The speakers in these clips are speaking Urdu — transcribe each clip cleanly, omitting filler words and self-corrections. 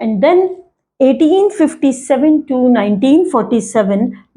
and then 1857 to 1947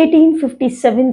1857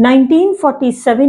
1947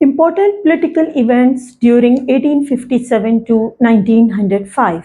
Important political events during 1857 to 1905,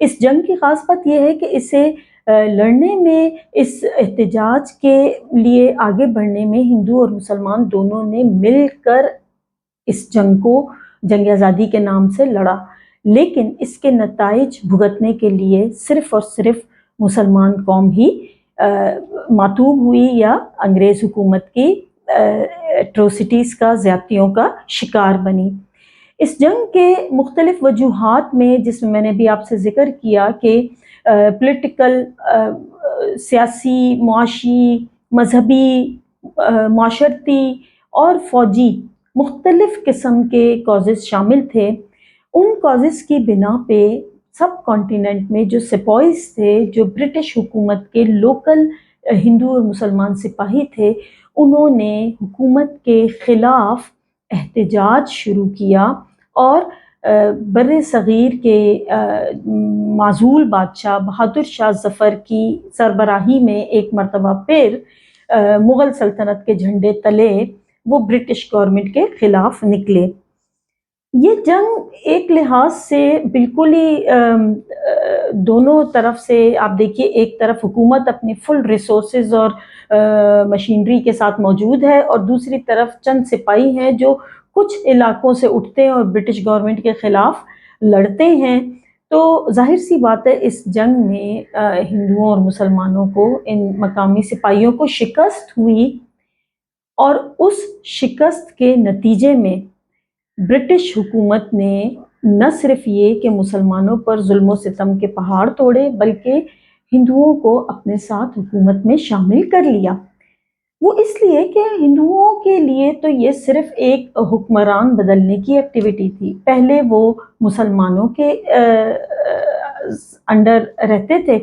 اس جنگ کی خاص بات یہ ہے کہ اسے لڑنے میں، اس احتجاج کے لیے آگے بڑھنے میں ہندو اور مسلمان دونوں نے مل کر اس جنگ کو جنگ آزادی کے نام سے لڑا، لیکن اس کے نتائج بھگتنے کے لیے صرف اور صرف مسلمان قوم ہی ماتوب ہوئی یا انگریز حکومت کی ایٹروسٹیز کا، زیادتیوں کا شکار بنی۔ اس جنگ کے مختلف وجوہات میں، جس میں نے بھی آپ سے ذکر کیا کہ پولیٹیکل، سیاسی، معاشی، مذہبی، معاشرتی اور فوجی مختلف قسم کے کازز شامل تھے، ان کازز کی بنا پہ سب کانٹیننٹ میں جو سپاہیز تھے، جو برٹش حکومت کے لوکل ہندو اور مسلمان سپاہی تھے، انہوں نے حکومت کے خلاف احتجاج شروع کیا اور بر صغیر کے معزول بادشاہ بہادر شاہ ظفر کی سربراہی میں ایک مرتبہ پھر مغل سلطنت کے جھنڈے تلے وہ برٹش گورنمنٹ کے خلاف نکلے۔ یہ جنگ ایک لحاظ سے بالکل ہی دونوں طرف سے، آپ دیکھیے، ایک طرف حکومت اپنی فل ریسورسز اور مشینری کے ساتھ موجود ہے، اور دوسری طرف چند سپاہی ہیں جو کچھ علاقوں سے اٹھتے ہیں اور برٹش گورنمنٹ کے خلاف لڑتے ہیں۔ تو ظاہر سی بات ہے اس جنگ میں ہندوؤں اور مسلمانوں کو، ان مقامی سپاہیوں کو شکست ہوئی، اور اس شکست کے نتیجے میں برٹش حکومت نے نہ صرف یہ کہ مسلمانوں پر ظلم و ستم کے پہاڑ توڑے، بلکہ ہندوؤں کو اپنے ساتھ حکومت میں شامل کر لیا۔ وہ اس لیے کہ ہندوؤں کے لیے تو یہ صرف ایک حکمران بدلنے کی ایکٹیویٹی تھی، پہلے وہ مسلمانوں کے انڈر رہتے تھے،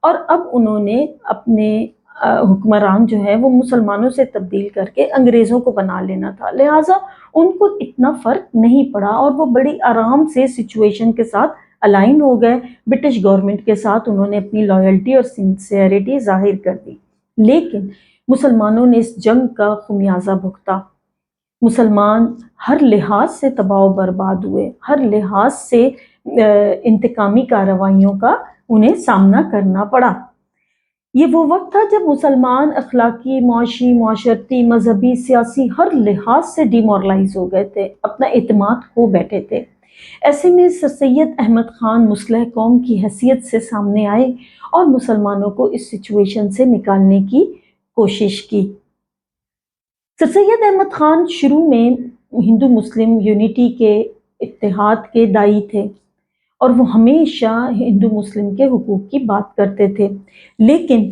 اور اب انہوں نے اپنے حکمران جو ہے وہ مسلمانوں سے تبدیل کر کے انگریزوں کو بنا لینا تھا، لہٰذا ان کو اتنا فرق نہیں پڑا، اور وہ بڑی آرام سے سچویشن کے ساتھ الائن ہو گئے، برٹش گورنمنٹ کے ساتھ انہوں نے اپنی لائلٹی اور سنسیئرٹی ظاہر کر دی۔ لیکن مسلمانوں نے اس جنگ کا خمیازہ بھگتا، مسلمان ہر لحاظ سے تباہ و برباد ہوئے، ہر لحاظ سے انتقامی کارروائیوں کا انہیں سامنا کرنا پڑا۔ یہ وہ وقت تھا جب مسلمان اخلاقی، معاشی، معاشرتی، مذہبی، سیاسی ہر لحاظ سے ڈی مورلائز ہو گئے تھے، اپنا اعتماد کھو بیٹھے تھے۔ ایسے میں سر سید احمد خان مصلح قوم کی حیثیت سے سامنے آئے اور مسلمانوں کو اس سچویشن سے نکالنے کی کوشش کی۔ سر سید احمد خان شروع میں ہندو مسلم یونٹی کے اتحاد کے داعی تھے، اور وہ ہمیشہ ہندو مسلم کے حقوق کی بات کرتے تھے، لیکن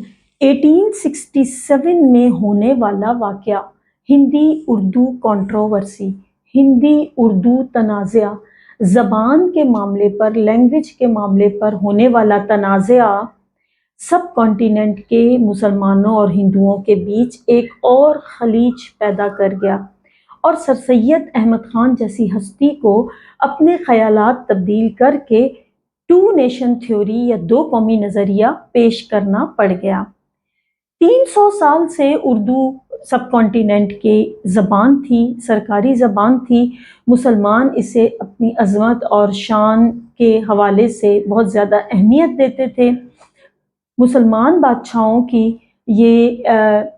1867 میں ہونے والا واقعہ، ہندی اردو کنٹروورسی، ہندی اردو تنازعہ، زبان کے معاملے پر، لینگویج کے معاملے پر ہونے والا تنازعہ، سب کانٹیننٹ کے مسلمانوں اور ہندوؤں کے بیچ ایک اور خلیج پیدا کر گیا، اور سر سید احمد خان جیسی ہستی کو اپنے خیالات تبدیل کر کے ٹو نیشن تھیوری یا دو قومی نظریہ پیش کرنا پڑ گیا۔ 300 سال سے اردو سب کانٹیننٹ کی زبان تھی، سرکاری زبان تھی، مسلمان اسے اپنی عظمت اور شان کے حوالے سے بہت زیادہ اہمیت دیتے تھے۔ مسلمان بادشاہوں کی یہ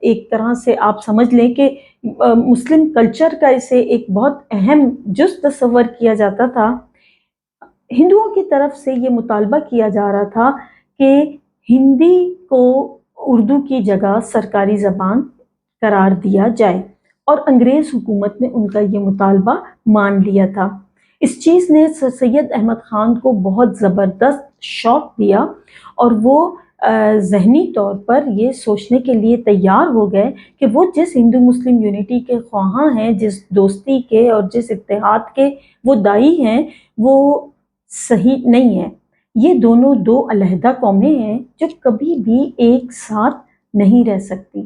ایک طرح سے آپ سمجھ لیں کہ مسلم کلچر کا اسے ایک بہت اہم جز تصور کیا جاتا تھا۔ ہندوؤں کی طرف سے یہ مطالبہ کیا جا رہا تھا کہ ہندی کو اردو کی جگہ سرکاری زبان قرار دیا جائے، اور انگریز حکومت نے ان کا یہ مطالبہ مان لیا تھا۔ اس چیز نے سر سید احمد خان کو بہت زبردست شوق دیا، اور وہ ذہنی طور پر یہ سوچنے کے لیے تیار ہو گئے کہ وہ جس ہندو مسلم یونٹی کے خواہاں ہیں، جس دوستی کے اور جس اتحاد کے وہ داعی ہیں، وہ صحیح نہیں ہے۔ یہ دونوں دو علیحدہ قومیں ہیں جو کبھی بھی ایک ساتھ نہیں رہ سکتی۔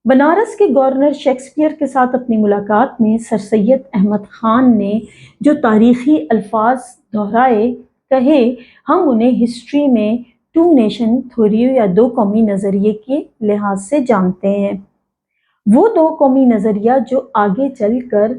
بنارس کے گورنر شیکسپیئر کے ساتھ اپنی ملاقات میں سر سید احمد خان نے جو تاریخی الفاظ دہرائے، کہے، ہم انہیں ہسٹری میں ٹو نیشن تھیوری یا دو قومی نظریے کے لحاظ سے جانتے ہیں، وہ دو قومی نظریہ جو آگے چل کر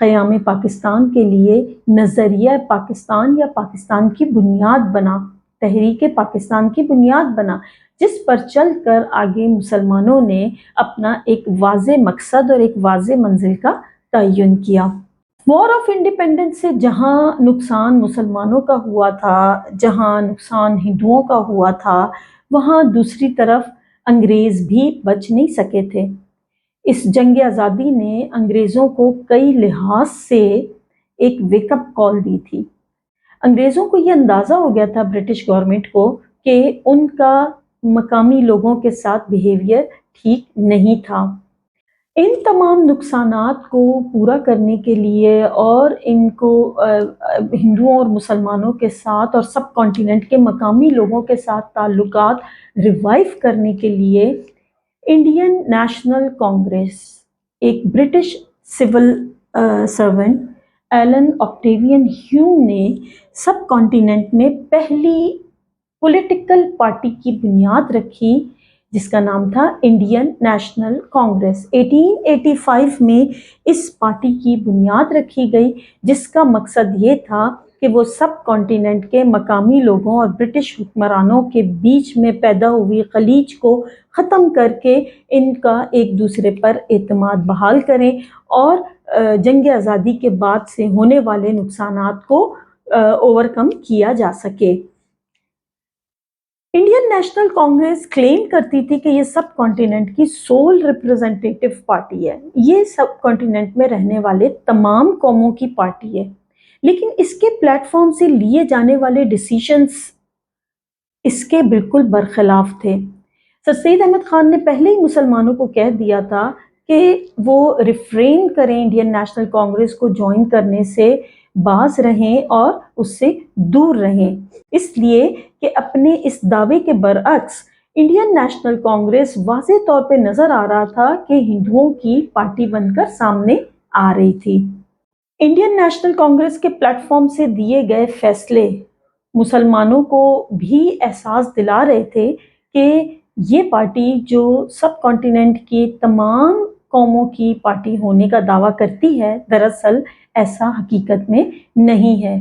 قیام پاکستان کے لیے نظریہ پاکستان یا پاکستان کی بنیاد بنا۔ تحریک پاکستان کی بنیاد بنا، جس پر چل کر آگے مسلمانوں نے اپنا ایک واضح مقصد اور ایک واضح منزل کا تعین کیا۔ وار آف انڈیپینڈنس سے جہاں نقصان مسلمانوں کا ہوا تھا، جہاں نقصان ہندوؤں کا ہوا تھا، وہاں دوسری طرف انگریز بھی بچ نہیں سکے تھے۔ اس جنگ آزادی نے انگریزوں کو کئی لحاظ سے ایک ویک اپ کال دی تھی۔ انگریزوں کو یہ اندازہ ہو گیا تھا برٹش گورنمنٹ کو کہ ان کا مقامی لوگوں کے ساتھ بیہیویئر ٹھیک نہیں تھا۔ ان تمام نقصانات کو پورا کرنے کے لیے اور ان کو ہندوؤں اور مسلمانوں کے ساتھ اور سب کانٹیننٹ کے مقامی لوگوں کے ساتھ تعلقات ریوائیو کرنے کے لیے انڈین نیشنل کانگریس، ایک برٹش سول سرونٹ ایلن آکٹیوین ہیوم نے سب کانٹیننٹ میں پہلی پولیٹیکل پارٹی کی بنیاد رکھی، جس کا نام تھا انڈین نیشنل کانگریس۔ 1885 میں اس پارٹی کی بنیاد رکھی گئی، جس کا مقصد یہ تھا کہ وہ سب کانٹیننٹ کے مقامی لوگوں اور برٹش حکمرانوں کے بیچ میں پیدا ہوئی خلیج کو ختم کر کے ان کا ایک دوسرے پر اعتماد بحال کریں اور جنگ آزادی کے بعد سے ہونے والے نقصانات کو اوورکم کیا جا سکے۔ انڈین نیشنل کانگریس کلیم کرتی تھی کہ یہ سب کانٹیننٹ کی سول ریپرزینٹیٹیو پارٹی ہے، یہ سب کانٹیننٹ میں رہنے والے تمام قوموں کی پارٹی ہے، لیکن اس کے پلیٹ فارم سے لیے جانے والے ڈیسیشنز اس کے بالکل برخلاف تھے۔ سر سید احمد خان نے پہلے ہی مسلمانوں کو کہہ دیا تھا کہ وہ ریفرین کریں، انڈین نیشنل کانگریس کو جوائن کرنے سے باز رہیں اور اس سے دور رہیں، اس لیے کہ اپنے اس دعوے کے برعکس انڈین نیشنل کانگریس واضح طور پہ نظر آ رہا تھا کہ ہندوؤں کی پارٹی بن کر سامنے آ رہی تھی۔ انڈین نیشنل کانگریس کے پلیٹ فارم سے دیے گئے فیصلے مسلمانوں کو بھی احساس دلا رہے تھے کہ یہ پارٹی جو سب کانٹیننٹ کی تمام قوموں کی پارٹی ہونے کا دعویٰ کرتی ہے، دراصل ایسا حقیقت میں نہیں ہے۔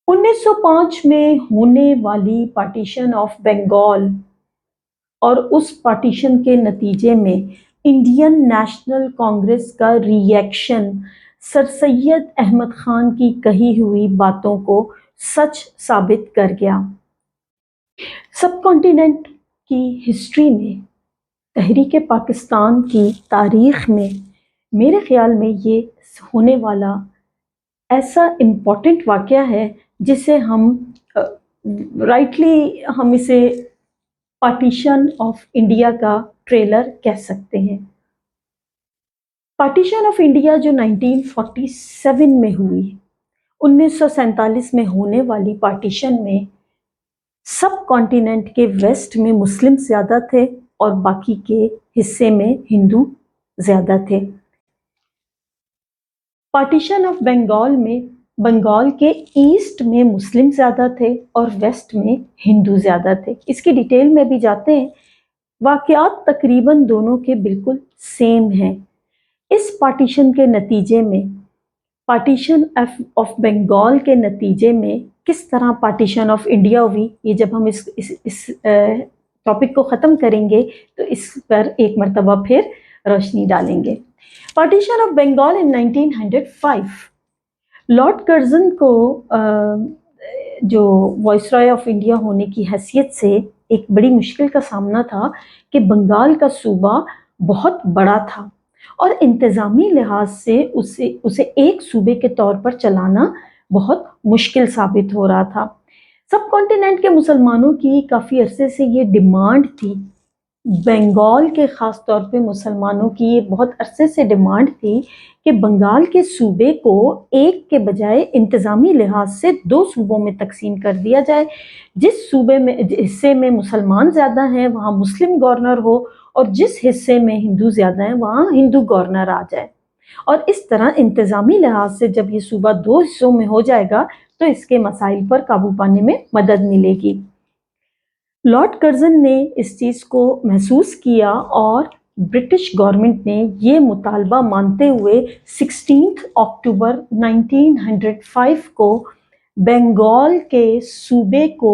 1905 میں ہونے والی پارٹیشن آف بنگال اور اس پارٹیشن کے نتیجے میں انڈین نیشنل کانگریس کا ری ایکشن سر سید احمد خان کی کہی ہوئی باتوں کو سچ ثابت کر گیا۔ سب کانٹیننٹ کی ہسٹری میں، تحریک پاکستان کی تاریخ میں، میرے خیال میں یہ ہونے والا ایسا امپورٹنٹ واقعہ ہے جسے ہم ہم اسے پارٹیشن آف انڈیا کا ٹریلر کہہ سکتے ہیں۔ پارٹیشن آف انڈیا جو 1947 میں ہوئی، 1947 میں ہونے والی پارٹیشن میں سب کانٹیننٹ کے ویسٹ میں مسلم زیادہ تھے اور باقی کے حصے میں ہندو زیادہ تھے۔ پارٹیشن آف بنگال میں بنگال کے ایسٹ میں مسلم زیادہ تھے اور ویسٹ میں ہندو زیادہ تھے۔ اس کی ڈیٹیل میں بھی جاتے ہیں، واقعات تقریباً دونوں کے بالکل سیم ہیں۔ اس پارٹیشن کے نتیجے میں، پارٹیشن آف بنگال کے نتیجے میں کس طرح پارٹیشن آف انڈیا ہوئی، یہ جب ہم اس ٹاپک کو ختم کریں گے تو اس پر ایک مرتبہ پھر روشنی ڈالیں گے۔ Partition of Bengal in 1905، lord Curzon کو جو وائس رائے آف انڈیا ہونے کی حیثیت سے ایک بڑی مشکل کا سامنا تھا کہ بنگال کا صوبہ بہت بڑا تھا اور انتظامی لحاظ سے اسے ایک صوبے کے طور پر چلانا بہت مشکل ثابت ہو رہا تھا۔ سب کانٹیننٹ کے مسلمانوں کی کافی عرصے سے یہ ڈیمانڈ تھی، بنگال کے خاص طور پہ مسلمانوں کی یہ بہت عرصے سے ڈیمانڈ تھی کہ بنگال کے صوبے کو ایک کے بجائے انتظامی لحاظ سے 2 صوبوں میں تقسیم کر دیا جائے، جس صوبے میں حصے میں مسلمان زیادہ ہیں وہاں مسلم گورنر ہو اور جس حصے میں ہندو زیادہ ہیں وہاں ہندو گورنر آ جائے، اور اس طرح انتظامی لحاظ سے جب یہ صوبہ 2 حصوں میں ہو جائے گا تو اس کے مسائل پر قابو پانے میں مدد ملے گی۔ لارڈ کرزن نے اس چیز کو محسوس کیا اور برٹش گورنمنٹ نے یہ مطالبہ مانتے ہوئے 16 اکتوبر 1905 کو بنگال کے صوبے کو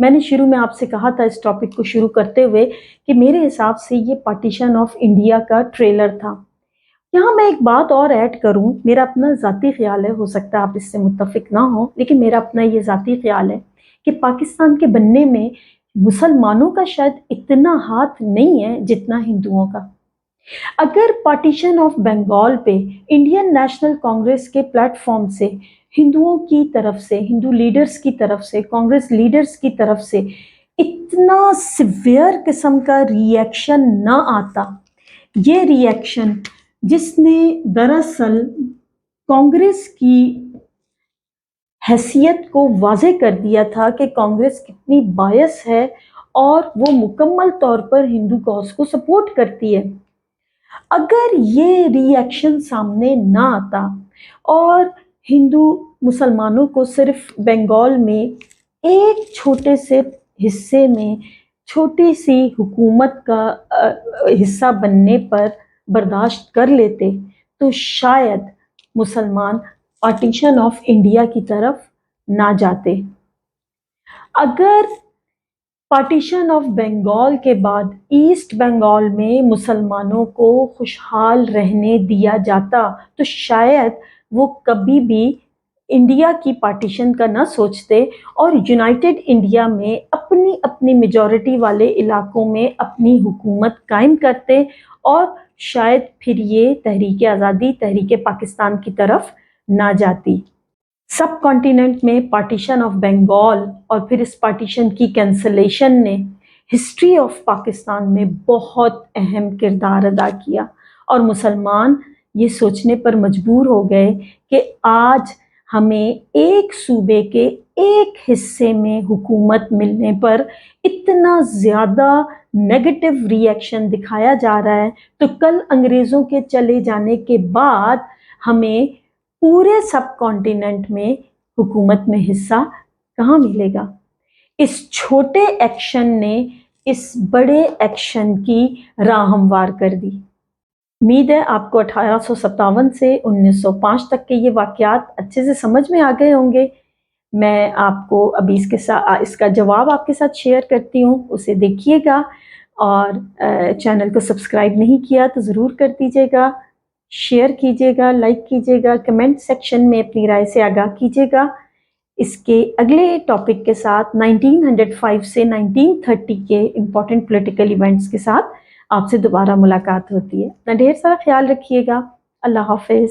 میں نے شروع میں آپ سے کہا تھا اس ٹاپک کو شروع کرتے ہوئے کہ میرے حساب سے یہ پارٹیشن آف انڈیا کا ٹریلر تھا۔ یہاں میں ایک بات اور ایڈ کروں، میرا اپنا ذاتی خیال ہے، ہو سکتا ہے آپ اس سے متفق نہ ہوں، لیکن میرا اپنا یہ ذاتی خیال ہے کہ پاکستان کے بننے میں مسلمانوں کا شاید اتنا ہاتھ نہیں ہے جتنا ہندوؤں کا۔ اگر پارٹیشن آف بنگال پہ انڈین نیشنل کانگریس کے پلیٹ فارم سے ہندوؤں کی طرف سے، ہندو لیڈرز کی طرف سے، کانگریس لیڈرز کی طرف سے اتنا سیویئر قسم کا ری ایکشن نہ آتا، یہ ری ایکشن جس نے دراصل کانگریس کی حیثیت کو واضح کر دیا تھا کہ کانگریس کتنی بائس ہے اور وہ مکمل طور پر ہندو کاز کو سپورٹ کرتی ہے، اگر یہ ری ایکشن سامنے نہ آتا اور ہندو مسلمانوں کو صرف بنگال میں ایک چھوٹے سے حصے میں چھوٹی سی حکومت کا حصہ بننے پر برداشت کر لیتے تو شاید مسلمان پارٹیشن آف انڈیا کی طرف نہ جاتے۔ اگر پارٹیشن آف بنگال کے بعد ایسٹ بنگال میں مسلمانوں کو خوشحال رہنے دیا جاتا تو شاید وہ کبھی بھی انڈیا کی پارٹیشن کا نہ سوچتے اور یونائٹڈ انڈیا میں اپنی اپنی میجورٹی والے علاقوں میں اپنی حکومت قائم کرتے اور شاید پھر یہ تحریک آزادی، تحریک پاکستان کی طرف نہ جاتی۔ سب کانٹیننٹ میں پارٹیشن آف بنگال اور پھر اس پارٹیشن کی کینسلیشن نے ہسٹری آف پاکستان میں بہت اہم کردار ادا کیا، اور مسلمان یہ سوچنے پر مجبور ہو گئے کہ آج ہمیں ایک صوبے کے ایک حصے میں حکومت ملنے پر اتنا زیادہ نیگیٹو ری ایکشن دکھایا جا رہا ہے تو کل انگریزوں کے چلے جانے کے بعد ہمیں پورے سب کانٹیننٹ میں حکومت میں حصہ کہاں ملے گا۔ اس چھوٹے ایکشن نے اس بڑے ایکشن کی راہ ہموار کر دی۔ امید ہے آپ کو 1857 سے 1905 تک کے یہ واقعات اچھے سے سمجھ میں آ گئے ہوں گے۔ میں آپ کو ابھی اس کا جواب آپ کے ساتھ شیئر کرتی ہوں، اسے دیکھیے گا، اور چینل کو سبسکرائب نہیں کیا تو ضرور کر دیجیے گا، شیئر کیجیے گا، لائک کیجیے گا، کمنٹ سیکشن میں اپنی رائے سے آگاہ کیجیے گا۔ اس کے اگلے ٹاپک کے ساتھ 1905 سے 1930 کے امپورٹنٹ پولیٹیکل ایونٹس کے ساتھ آپ سے دوبارہ ملاقات ہوتی ہے۔ اپنا ڈھیر سارا خیال رکھیے گا۔ اللہ حافظ۔